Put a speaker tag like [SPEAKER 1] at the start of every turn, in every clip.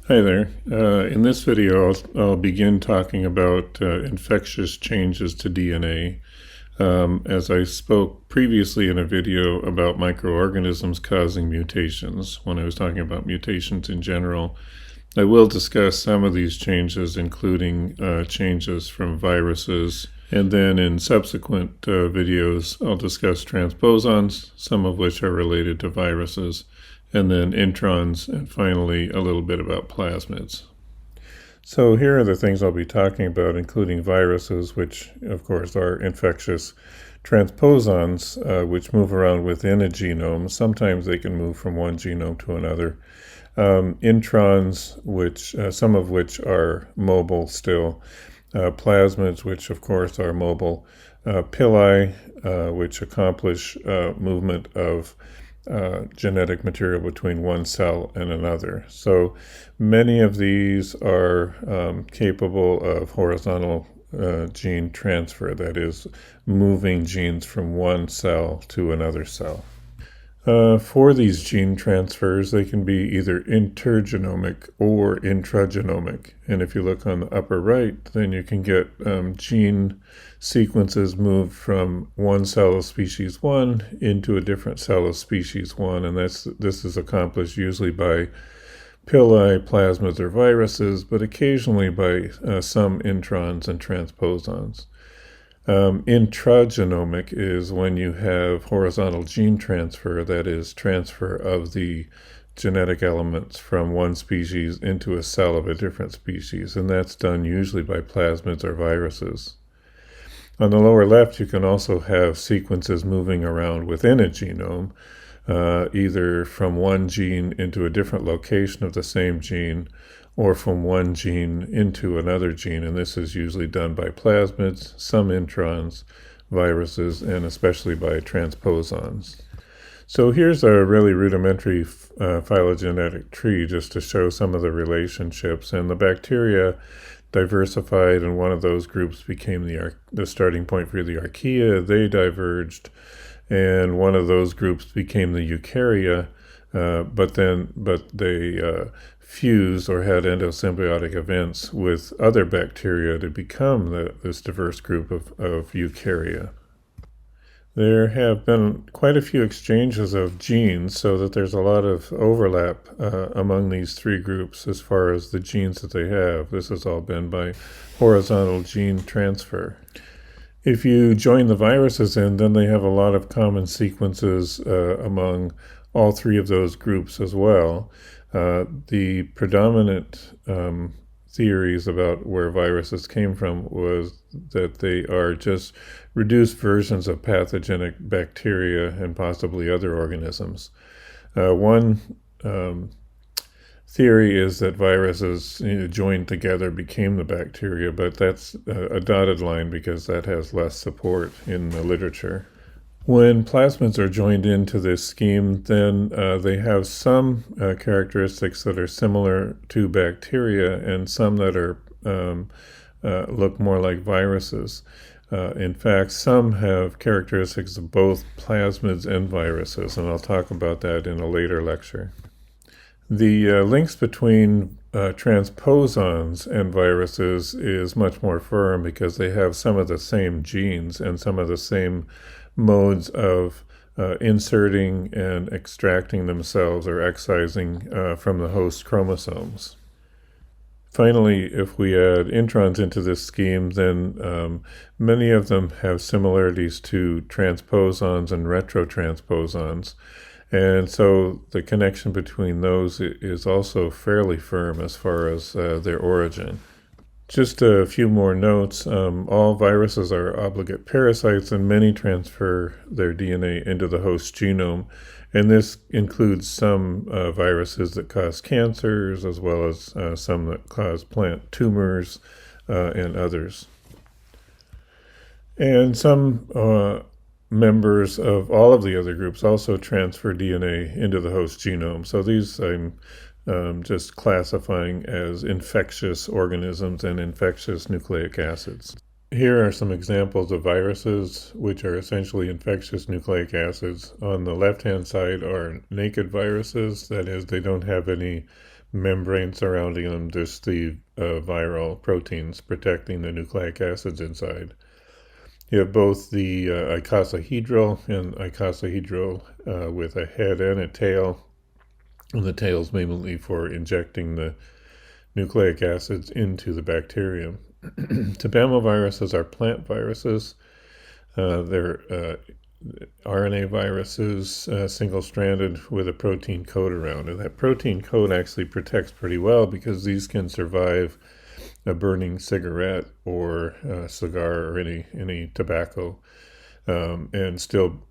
[SPEAKER 1] Hi there. In this video, I'll begin talking about infectious changes to DNA. As I spoke previously in a video about microorganisms causing mutations, when I was talking about mutations in general, I will discuss some of these changes, including changes from viruses. And then in subsequent videos, I'll discuss transposons, some of which are related to viruses, and then introns, and finally a little bit about plasmids. So here are the things I'll be talking about, including viruses, which of course are infectious, transposons, which move around within a genome. Sometimes they can move from one genome to another. Introns, which some of which are mobile still. Plasmids, which of course are mobile. Pili, which accomplish movement of genetic material between one cell and another. So many of these are capable of horizontal gene transfer, that is, moving genes from one cell to another cell. For these gene transfers, they can be either intergenomic or intragenomic. And if you look on the upper right, then you can get gene sequences moved from one cell of species 1 into a different cell of species 1. And this is accomplished usually by pili, plasmids, or viruses, but occasionally by some introns and transposons. Intragenomic is when you have horizontal gene transfer, that is, transfer of the genetic elements from one species into a cell of a different species, and that's done usually by plasmids or viruses. On the lower left, you can also have sequences moving around within a genome, either from one gene into a different location of the same gene, or from one gene into another gene, and this is usually done by plasmids, some introns, viruses, and especially by transposons. So here's a really rudimentary phylogenetic tree just to show some of the relationships, and the bacteria diversified, and one of those groups became the starting point for the archaea. They diverged, and one of those groups became the eukarya, but they fused or had endosymbiotic events with other bacteria to become this diverse group of eukarya. There have been quite a few exchanges of genes, so that there's a lot of overlap among these three groups as far as the genes that they have. This has all been by horizontal gene transfer. If you join the viruses in, then they have a lot of common sequences among all three of those groups as well. The predominant theories about where viruses came from was that they are just reduced versions of pathogenic bacteria and possibly other organisms. One theory is that viruses joined together became the bacteria, but that's a dotted line because that has less support in the literature. When plasmids are joined into this scheme, then they have some characteristics that are similar to bacteria and some that are look more like viruses. In fact, some have characteristics of both plasmids and viruses, and I'll talk about that in a later lecture. The links between transposons and viruses is much more firm because they have some of the same genes and some of the same modes of inserting and extracting themselves or excising from the host chromosomes. Finally, if we add introns into this scheme, then many of them have similarities to transposons and retrotransposons. And so the connection between those is also fairly firm as far as their origin. Just a few more notes. All viruses are obligate parasites, and many transfer their DNA into the host genome. And this includes some viruses that cause cancers, as well as some that cause plant tumors and others. And some members of all of the other groups also transfer DNA into the host genome. So these I'm just classifying as infectious organisms and infectious nucleic acids. Here are some examples of viruses, which are essentially infectious nucleic acids. On the left-hand side are naked viruses, that is, they don't have any membrane surrounding them, just the viral proteins protecting the nucleic acids inside. You have both the icosahedral and icosahedral with a head and a tail, and the tail is mainly for injecting the nucleic acids into the bacterium. Tabemoviruses are plant viruses. They're RNA viruses, single-stranded with a protein coat around. And that protein coat actually protects pretty well because these can survive a burning cigarette or cigar or any tobacco and still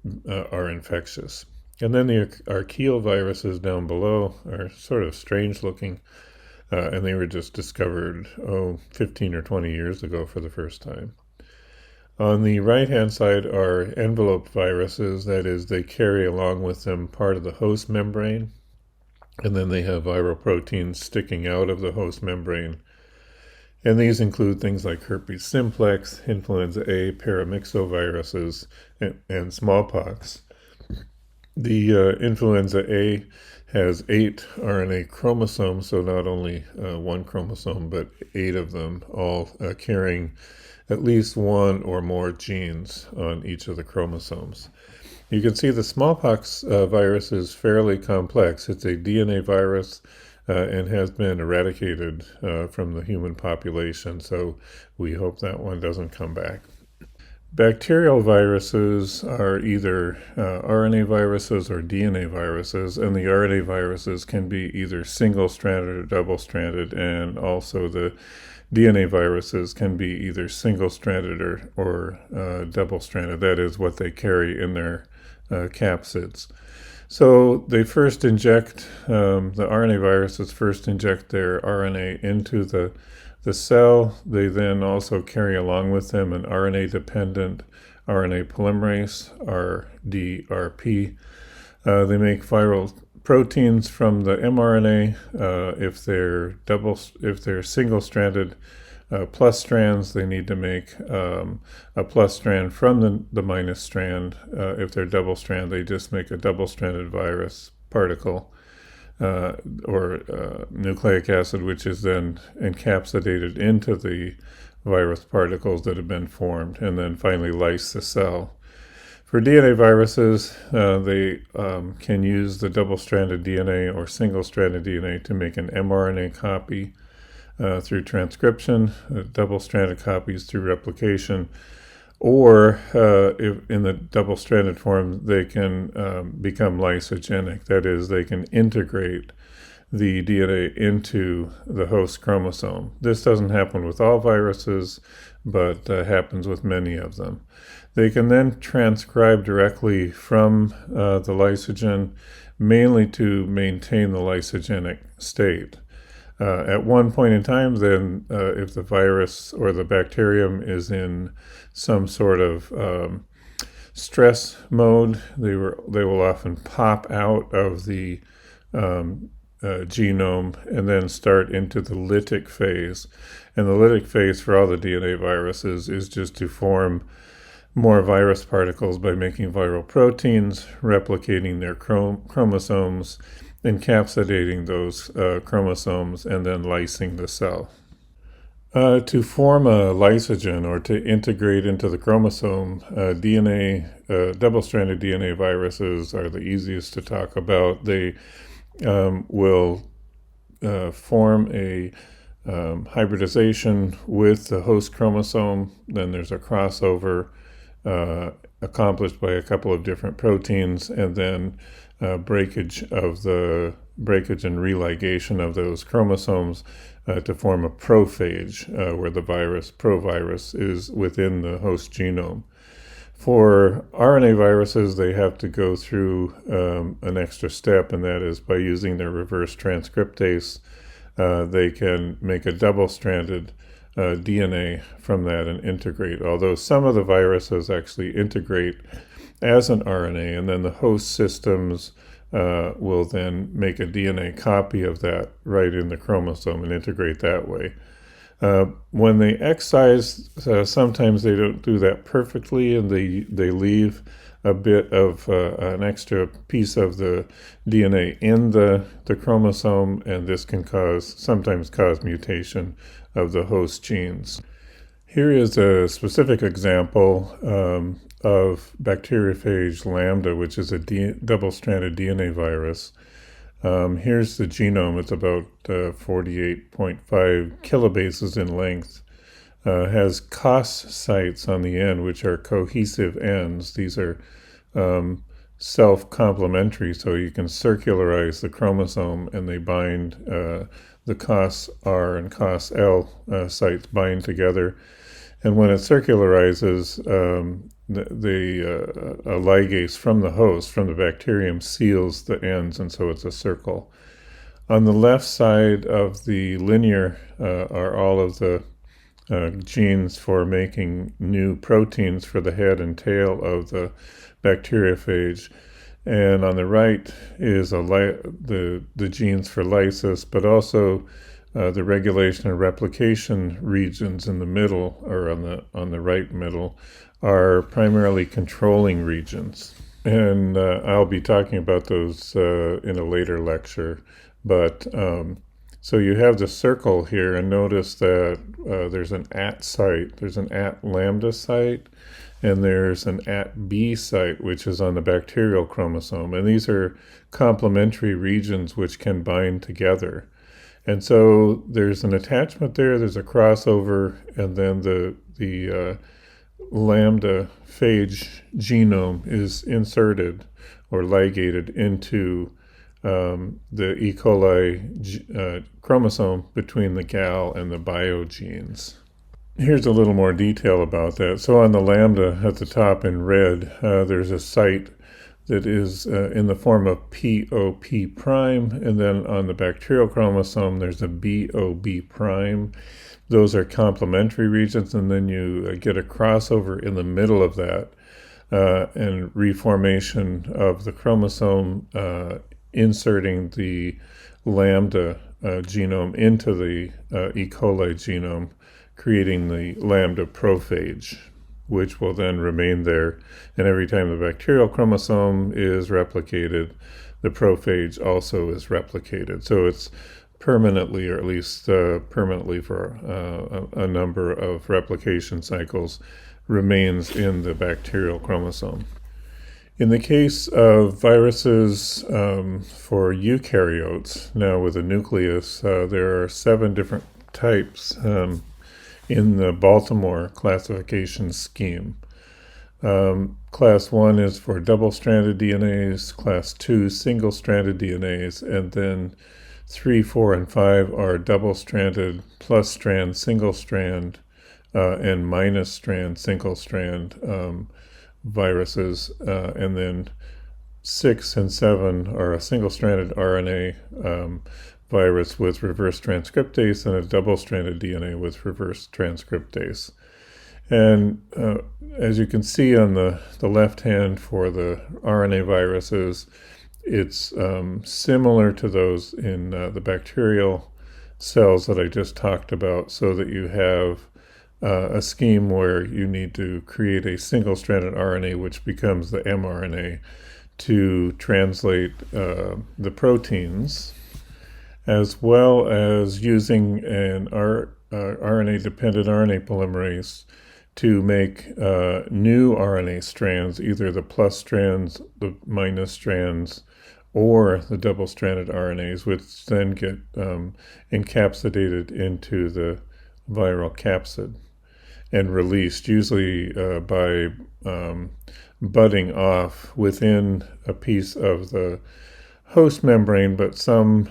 [SPEAKER 1] are infectious. And then the archaeal viruses down below are sort of strange looking, and they were just discovered 15 or 20 years ago for the first time. On the right-hand side are enveloped viruses, that is, they carry along with them part of the host membrane, and then they have viral proteins sticking out of the host membrane. And these include things like herpes simplex, influenza A, paramyxoviruses, and smallpox. The influenza A has 8 RNA chromosomes, so not only one chromosome, but 8 of them, all carrying at least one or more genes on each of the chromosomes. You can see the smallpox virus is fairly complex. It's a DNA virus and has been eradicated from the human population, so we hope that one doesn't come back. Bacterial viruses are either RNA viruses or DNA viruses, and the RNA viruses can be either single-stranded or double-stranded, and also the DNA viruses can be either single-stranded or double-stranded. That is what they carry in their capsids. So they first inject, the RNA viruses first inject their RNA into the cell. They then also carry along with them an RNA-dependent RNA polymerase, RDRP. They make viral proteins from the mRNA. If they're single-stranded plus strands, they need to make a plus strand from the minus strand. If they're double strand, they just make a double-stranded virus particle or nucleic acid, which is then encapsulated into the virus particles that have been formed, and then finally lyse the cell. For DNA viruses, they can use the double-stranded DNA or single-stranded DNA to make an mRNA copy through transcription, double-stranded copies through replication, or if in the double-stranded form, they can become lysogenic. That is, they can integrate the DNA into the host chromosome. This doesn't happen with all viruses, but happens with many of them. They can then transcribe directly from the lysogen, mainly to maintain the lysogenic state. At one point in time, then, if the virus or the bacterium is in some sort of stress mode, they will often pop out of the genome and then start into the lytic phase. And the lytic phase for all the DNA viruses is just to form more virus particles by making viral proteins, replicating their chromosomes, encapsulating those chromosomes, and then lysing the cell. To form a lysogen or to integrate into the chromosome, double-stranded DNA viruses are the easiest to talk about. They will form a hybridization with the host chromosome. Then there's a crossover accomplished by a couple of different proteins, and then breakage and religation of those chromosomes to form a prophage, where the provirus is within the host genome. For RNA viruses, they have to go through an extra step, and that is by using their reverse transcriptase. They can make a double-stranded DNA from that and integrate, although some of the viruses actually integrate as an RNA, and then the host systems will then make a DNA copy of that right in the chromosome and integrate that way. When they excise, sometimes they don't do that perfectly, and they leave a bit of an extra piece of the DNA in the chromosome, and this can sometimes cause mutation of the host genes. Here is a specific example of bacteriophage lambda, which is a double-stranded DNA virus. Here's the genome. It's about 48.5 kilobases in length. Has COS sites on the end, which are cohesive ends. These are self-complementary, so you can circularize the chromosome, and they bind. The COS-R and COS-L sites bind together, and when it circularizes, a ligase from the host, from the bacterium, seals the ends, and so it's a circle. On the left side of the linear are all of the genes for making new proteins for the head and tail of the bacteriophage. And on the right is the genes for lysis, but also the regulation and replication regions in the middle, or on the right middle, are primarily controlling regions. And I'll be talking about those in a later lecture. But so you have the circle here, and notice that there's an at site, there's an at lambda site, and there's an at B site, which is on the bacterial chromosome. And these are complementary regions which can bind together. And so there's an attachment there, there's a crossover, and then the lambda phage genome is inserted or ligated into the E. coli chromosome between the gal and the bio genes. Here's a little more detail about that. So on the lambda at the top in red, there's a site that is in the form of POP prime, and then on the bacterial chromosome there's a BOB prime. Those are complementary regions, and then you get a crossover in the middle of that and reformation of the chromosome, inserting the lambda genome into the E. coli genome, creating the lambda prophage, which will then remain there. And every time the bacterial chromosome is replicated, the prophage also is replicated. So it's permanently, or at least permanently for a number of replication cycles, remains in the bacterial chromosome. In the case of viruses for eukaryotes, now with a nucleus, there are 7 different types in the Baltimore classification scheme. Class 1 is for double-stranded DNAs, Class 2 single-stranded DNAs, and then 3, 4, and 5 are double-stranded, plus-strand, single-strand, and minus-strand, single-strand viruses, and then 6 and 7 are a single-stranded RNA virus with reverse transcriptase and a double-stranded DNA with reverse transcriptase. And as you can see on the left hand for the RNA viruses, it's similar to those in the bacterial cells that I just talked about, so that you have a scheme where you need to create a single-stranded RNA, which becomes the mRNA, to translate the proteins, as well as using an RNA-dependent RNA polymerase to make new RNA strands, either the plus strands, the minus strands, or the double-stranded RNAs, which then get encapsulated into the viral capsid and released, usually by budding off within a piece of the host membrane, but some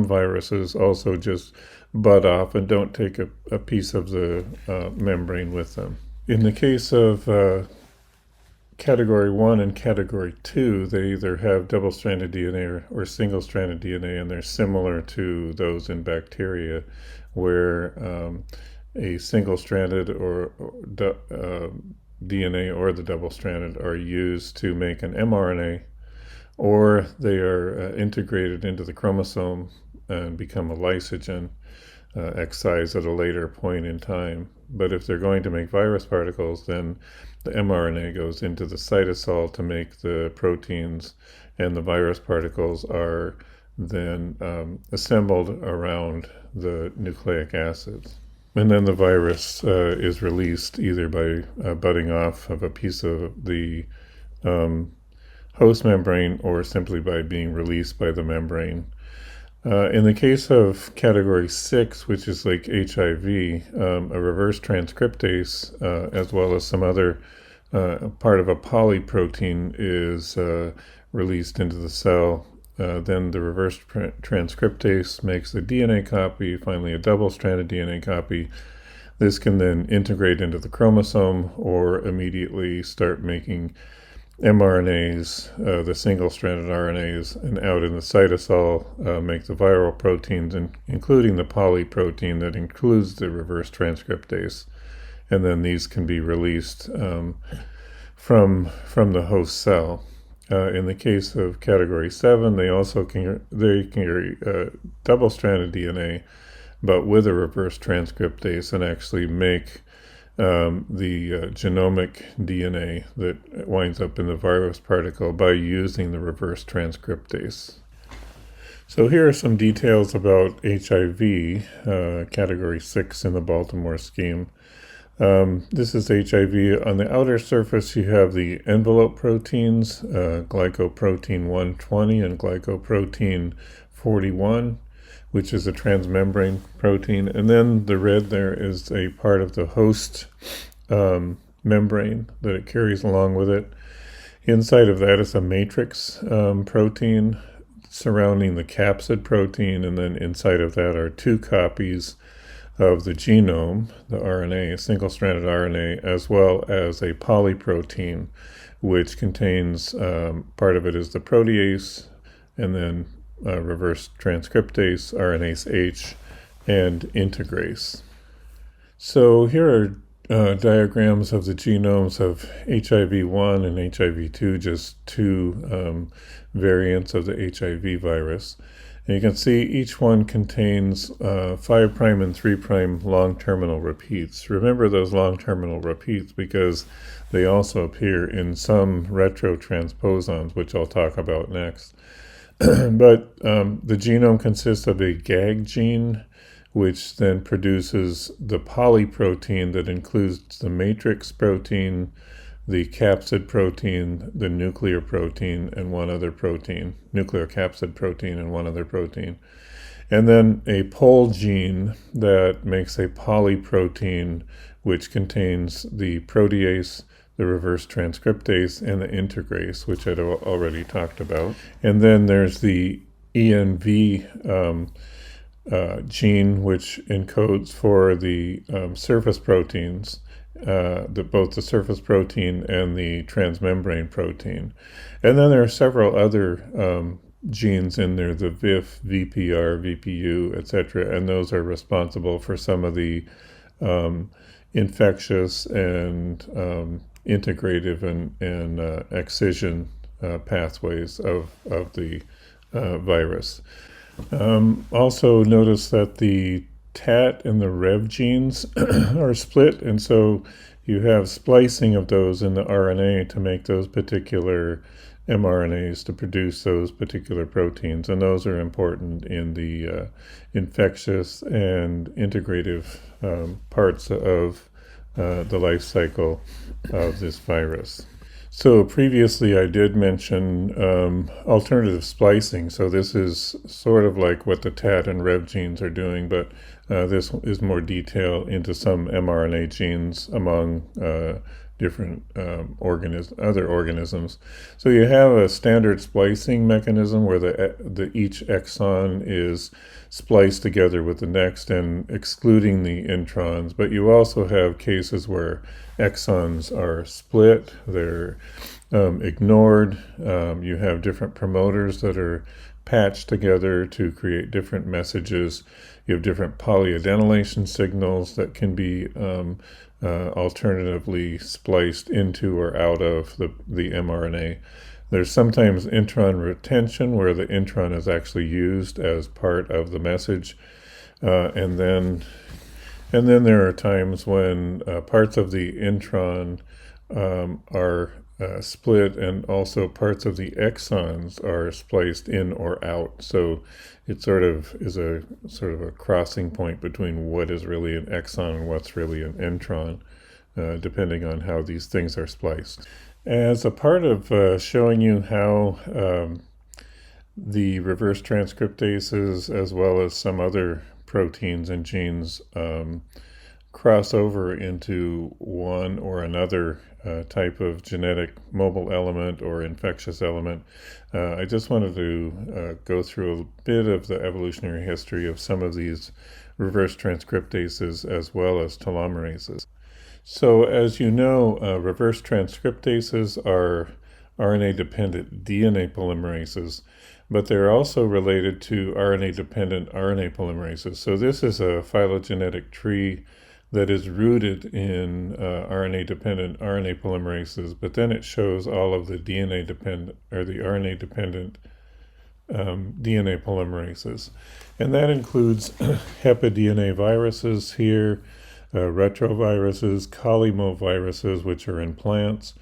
[SPEAKER 1] viruses also just bud off and don't take a piece of the membrane with them. In the case of Category 1 and Category 2, they either have double-stranded DNA or single-stranded DNA, and they're similar to those in bacteria, where a single-stranded or DNA or the double-stranded are used to make an mRNA, or they are integrated into the chromosome and become a lysogen. X size at a later point in time. But if they're going to make virus particles, then the mRNA goes into the cytosol to make the proteins, and the virus particles are then assembled around the nucleic acids. And then the virus is released either by budding off of a piece of the host membrane or simply by being released by the membrane. In the case of category 6, which is like HIV, a reverse transcriptase, as well as some other part of a polyprotein is released into the cell. Then the reverse transcriptase makes the DNA copy, finally a double-stranded DNA copy. This can then integrate into the chromosome or immediately start making mRNAs, the single-stranded RNAs, and out in the cytosol make the viral proteins, including the polyprotein that includes the reverse transcriptase. And then these can be released from the host cell. In the case of category 7, they carry double-stranded DNA, but with a reverse transcriptase, and actually make the genomic DNA that winds up in the virus particle by using the reverse transcriptase. So here are some details about HIV, category 6 in the Baltimore scheme. This is HIV. On the outer surface, you have the envelope proteins, glycoprotein 120 and glycoprotein 41, which is a transmembrane protein. And then the red there is a part of the host membrane that it carries along with it. Inside of that is a matrix protein surrounding the capsid protein, and then inside of that are 2 copies of the genome, the RNA, a single-stranded RNA, as well as a polyprotein, which contains, part of it is the protease, and then reverse transcriptase, RNase H, and integrase. So here are diagrams of the genomes of HIV-1 and HIV-2, just 2 variants of the HIV virus. And you can see each one contains 5' and 3' long terminal repeats. Remember those long terminal repeats because they also appear in some retrotransposons, which I'll talk about next. But the genome consists of a GAG gene, which then produces the polyprotein that includes the matrix protein, the capsid protein, the nuclear protein, and one other protein, nuclear capsid protein and one other protein. And then a pol gene that makes a polyprotein, which contains the protease, the reverse transcriptase, and the integrase, which I'd already talked about. And then there's the ENV gene, which encodes for the surface proteins, both the surface protein and the transmembrane protein. And then there are several other genes in there, the VIF, VPR, VPU, etc., and those are responsible for some of the infectious and integrative and excision pathways of the virus. Also notice that the TAT and the REV genes are split, and so you have splicing of those in the RNA to make those particular mRNAs to produce those particular proteins, and those are important in the infectious and integrative parts of the life cycle of this virus. So previously I did mention alternative splicing. So this is sort of like what the TAT and REV genes are doing, but this is more detail into some mRNA genes among different other organisms. So you have a standard splicing mechanism where each exon is spliced together with the next and excluding the introns, but you also have cases where exons are split, they're ignored, you have different promoters that are patched together to create different messages, you have different polyadenylation signals that can be alternatively spliced into or out of the mRNA. There's sometimes intron retention where the intron is actually used as part of the message. and then there are times when parts of the intron are split, and also parts of the exons are spliced in or out. So it sort of is a crossing point between what is really an exon and what's really an intron, depending on how these things are spliced. As a part of showing you how the reverse transcriptases, as well as some other proteins and genes, cross over into one or another type of genetic mobile element or infectious element, I just wanted to go through a bit of the evolutionary history of some of these reverse transcriptases as well as telomerases. So, as you know, reverse transcriptases are RNA-dependent DNA polymerases, but they're also related to RNA-dependent RNA polymerases. So this is a phylogenetic tree that is rooted in RNA-dependent RNA polymerases, but then it shows all of the DNA-dependent or the RNA-dependent DNA polymerases. And that includes HepaDNA viruses here, retroviruses, chylomyviruses, which are in plants,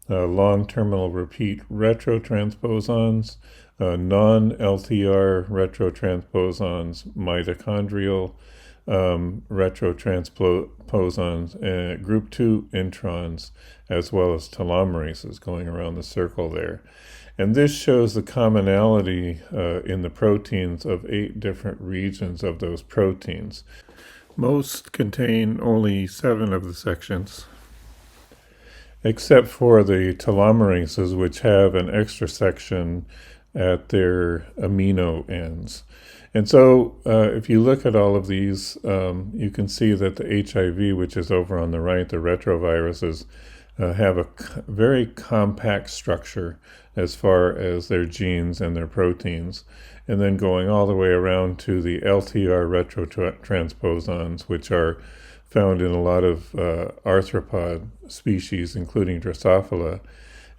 [SPEAKER 1] long terminal repeat retrotransposons, non-LTR retrotransposons, mitochondrial retrotransposons, group 2 introns, as well as telomerases going around the circle there. And this shows the commonality in the proteins of 8 different regions of those proteins. Most contain only 7 of the sections, except for the telomerases, which have an extra section at their amino ends. And so if you look at all of these, you can see that the HIV, which is over on the right, the retroviruses, have a very compact structure as far as their genes and their proteins, and then going all the way around to the LTR retrotransposons, which are found in a lot of arthropod species, including Drosophila,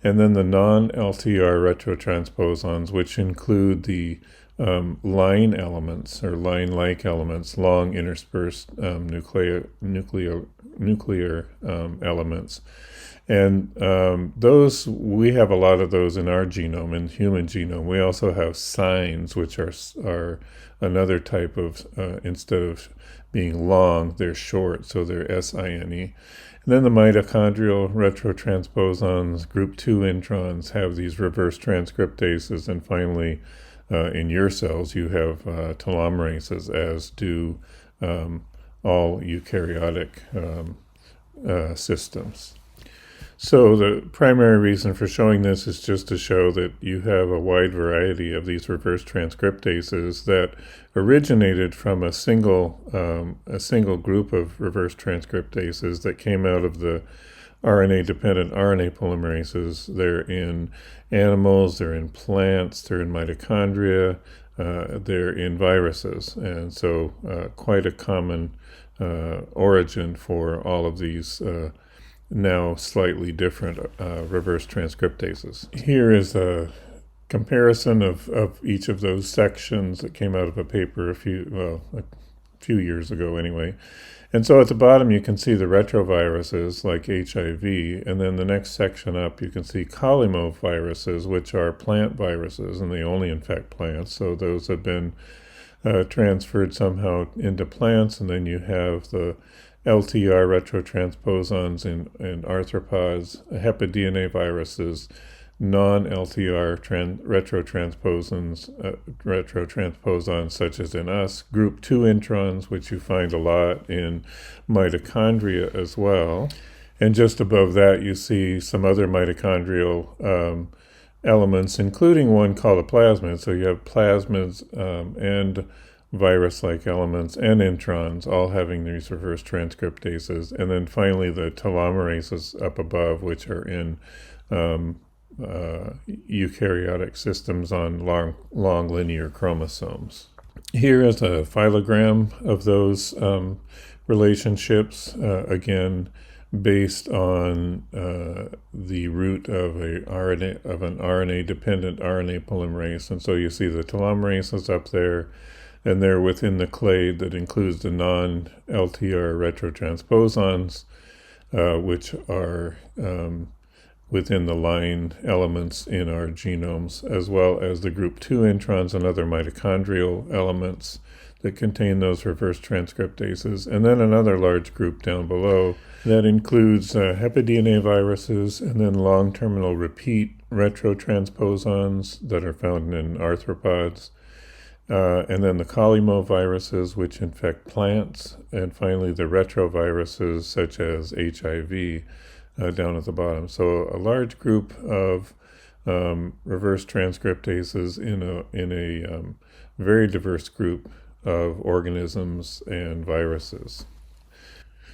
[SPEAKER 1] and then the non-LTR retrotransposons, which include the line elements or line-like elements, long interspersed nuclear elements. And those, we have a lot of those in our genome, in human genome. We also have signs, which are another type of, instead of being long, they're short, so they're SINE. And then the mitochondrial retrotransposons, group 2 introns, have these reverse transcriptases, and finally, in your cells, you have telomerases, as do all eukaryotic systems. So the primary reason for showing this is just to show that you have a wide variety of these reverse transcriptases that originated from a single group of reverse transcriptases that came out of the RNA-dependent RNA polymerases. They're in animals, they're in plants, they're in mitochondria, they're in viruses, and so quite a common origin for all of these now slightly different reverse transcriptases. Here is a comparison of each of those sections that came out of a paper a few years ago anyway. And so at the bottom you can see the retroviruses like HIV, and then the next section up you can see chylomyviruses, which are plant viruses, and they only infect plants, so those have been transferred somehow into plants. And then you have the LTR retrotransposons in arthropods, HepaDNA viruses, non-LTR retrotransposons such as in us, group 2 introns, which you find a lot in mitochondria as well. And just above that you see some other mitochondrial elements, including one called a plasmid. So you have plasmids and virus-like elements and introns all having these reverse transcriptases. And then finally the telomerases up above, which are in eukaryotic systems on long linear chromosomes. Here is a phylogram of those relationships, again based on the root of an RNA-dependent RNA polymerase. And so you see the telomerases up there, and they're within the clade that includes the non-LTR retrotransposons, which are within the line elements in our genomes, as well as the group 2 introns and other mitochondrial elements that contain those reverse transcriptases, and then another large group down below that includes HepaDNA viruses and then long terminal repeat retrotransposons that are found in arthropods, and then the cholaemoviruses, which infect plants, and finally the retroviruses such as HIV down at the bottom. So a large group of reverse transcriptases in a very diverse group of organisms and viruses.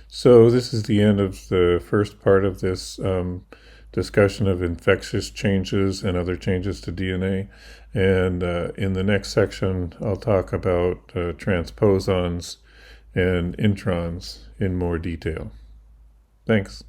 [SPEAKER 1] So this is the end of the first part of this discussion of infectious changes and other changes to DNA. And in the next section, I'll talk about transposons and introns in more detail. Thanks.